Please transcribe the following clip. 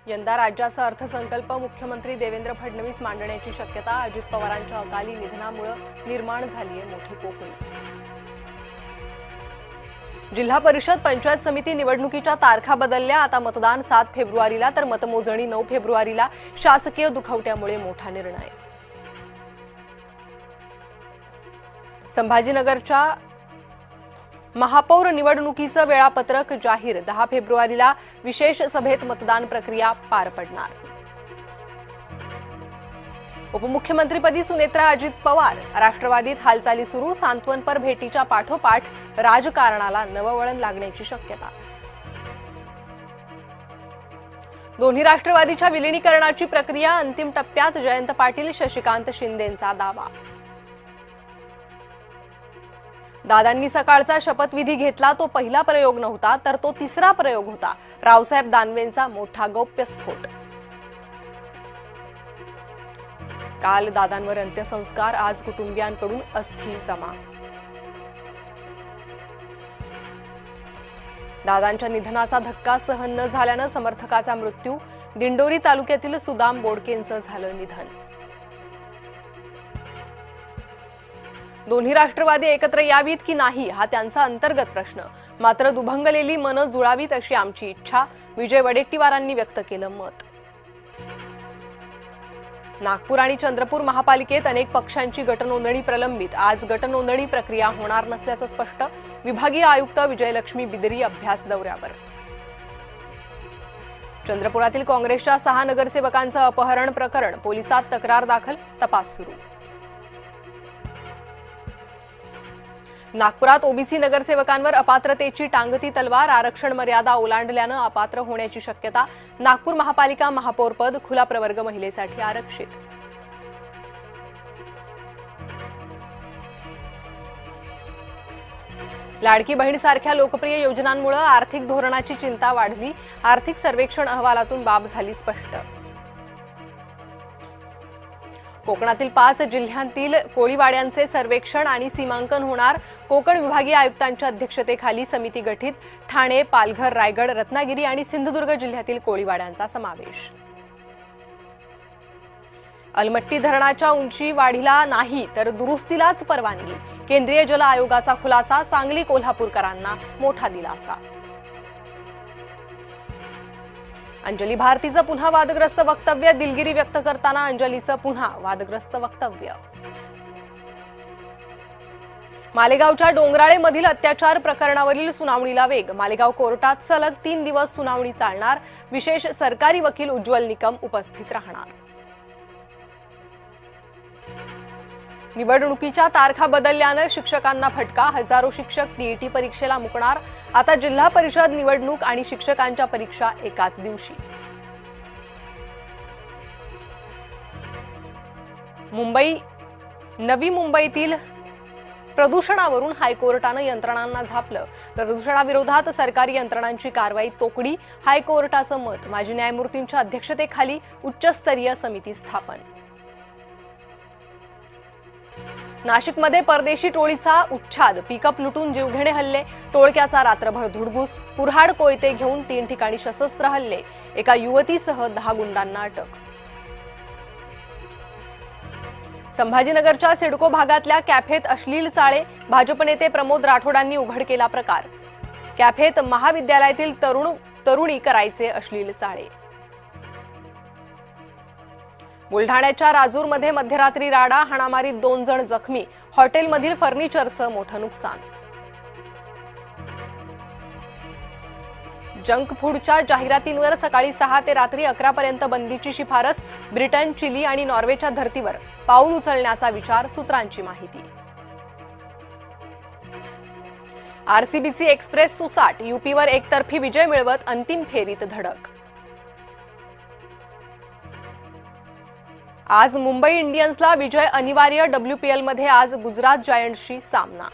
यंदा राज्याचा अर्थसंकल्प मुख्यमंत्री देवेंद्र फडणवीस मांडण्याची शक्यता. अजित पवारांच्या अकाली निधनामुळे निर्माण झाली आहे मोठी पोकळी. जिल्हा परिषद पंचायत समिती निवडणुकीच्या तारखा बदलल्या. आता मतदान 7 फेब्रुवारीला तर मतमोजणी 9 फेब्रुवारीला. शासकीय दुखवट्यामुळे मोठा निर्णय. संभाजीनगरच्या महापौर निवडणुकीचं वेळापत्रक जाहीर. 10 फेब्रुवारीला विशेष सभेत मतदान प्रक्रिया पार पडणार. उपमुख्यमंत्रीपदी सुनेत्रा अजित पवार. राष्ट्रवादीत हालचाली सुरू. सांत्वनपर भेटीच्या पाठोपाठ राजकारणाला नववळण लागण्याची शक्यता. दोन्ही राष्ट्रवादीच्या विलीनीकरणाची प्रक्रिया अंतिम टप्प्यात. जयंत पाटील शशिकांत शिंदेंचा दावा. दादांनी सकाळचा शपथविधी घेतला. तो पहिला प्रयोग नव्हता तर तो तिसरा प्रयोग होता. रावसाहेब दानवेंचा मोठा गौप्यस्फोट. काल दादांवर अंत्यसंस्कार. आज कुटुंबियांकडून अस्थी जमा. दादांच्या निधनाचा धक्का सहन न झाल्यानं समर्थकाचा मृत्यू. दिंडोरी तालुक्यातील सुदाम बोडकेंचं झालं निधन. दोन्ही राष्ट्रवादी एकत्र यावीत की नाही हा त्यांचा अंतर्गत प्रश्न. मात्र दुभंगलेली मनं जुळावीत अशी आमची इच्छा. विजय वडेट्टीवारांनी व्यक्त केलं मत. नागपूर आणि चंद्रपूर महापालिकेत अनेक पक्षांची गटनोंदणी प्रलंबित. आज गटनोंदणी प्रक्रिया होणार नसल्याचं स्पष्ट. विभागीय आयुक्त विजयलक्ष्मी बिदरी अभ्यास दौऱ्यावर. चंद्रपुरातील काँग्रेसच्या 6 नगरसेवकांचं अपहरण प्रकरण. पोलिसात तक्रार दाखल. तपास सुरू. नागपुरात ओबीसी नगरसेवकांवर अपात्रतेची टांगती तलवार. आरक्षण मर्यादा ओलांडल्यानं अपात्र होण्याची शक्यता. नागपूर महापालिका महापौरपद खुला प्रवर्ग महिलेसाठी आरक्षित. लाडकी बहीणसारख्या लोकप्रिय योजनांमुळे आर्थिक धोरणाची चिंता वाढली. आर्थिक सर्वेक्षण अहवालातून बाब झाली स्पष्ट. कोकणातील 5 जिल्ह्यांतील कोळीवाड्यांचे सर्वेक्षण आणि सीमांकन होणार. कोकण विभागीय आयुक्तांच्या अध्यक्षतेखाली समिती गठीत. ठाणे, पालघर, रायगड, रत्नागिरी आणि सिंधुदुर्ग जिल्ह्यातील कोळीवाड्यांचा समावेश. अलमट्टी धरणाच्या उंची वाढीला नाही तर दुरुस्तीलाच परवानगी. केंद्रीय जल आयोगाचा खुलासा. सांगली कोल्हापूरकरांना मोठा दिलासा. अंजली भारतीचं पुन्हा वादग्रस्त वक्तव्य. दिलगिरी व्यक्त करताना अंजलीचं पुन्हा वादग्रस्त वक्तव्य. मालेगावच्या डोंगराळेमधील अत्याचार प्रकरणावरील सुनावणीला वेग. मालेगाव कोर्टात सलग 3 दिवस सुनावणी चालणार. विशेष सरकारी वकील उज्ज्वल निकम उपस्थित राहणार. निवडणुकीच्या तारखा बदलल्यानं शिक्षकांना फटका. हजारो शिक्षक टीईटी परीक्षेला मुकणार. आता जिल्हा परिषद निवडणूक आणि शिक्षकांच्या परीक्षा एकाच दिवशी. नवी मुंबईतील प्रदूषणावरून हायकोर्टानं यंत्रणांना झापलं. प्रदूषणाविरोधात सरकारी यंत्रणांची कारवाई तोकडी. हायकोर्टाचं मत. माजी न्यायमूर्तींच्या अध्यक्षतेखाली उच्चस्तरीय समिती स्थापन. नाशिकमध्ये परदेशी टोळीचा उच्छाद. पिकअप लुटून जीवघेणे हल्ले. टोळक्याचा रात्रभर धुडगूस. कुऱ्हाड कोयते घेऊन 3 ठिकाणी सशस्त्र हल्ले. एका युवतीसह 10 गुंडांना अटक. संभाजीनगरच्या सिडको भागातल्या कॅफेत अश्लील चाळे. भाजप नेते प्रमोद राठोडांनी उघड केला प्रकार. कॅफेत महाविद्यालयातील तरुणी करायचे अश्लील चाळे. बुलढाण्याच्या राजूरमध्ये मध्यरात्री राडा. हाणामारीत 2 जण जखमी. हॉटेलमधील फर्निचरचं मोठं नुकसान. जंक फूडच्या जाहिरातींवर सकाळी 6 ते रात्री 11 पर्यंत बंदीची शिफारस. ब्रिटन, चिली आणि नॉर्वेच्या धर्तीवर पाऊल उचलण्याचा विचार. सूत्रांची माहिती. आरसीबीसी एक्सप्रेस सुसाट. यूपीवर एकतर्फी विजय मिळवत अंतिम फेरीत धडक. आज मुंबई इंडियन्सला विजय अनिवार्य. WPL मध्ये आज गुजरात जायंट्सशी सामना.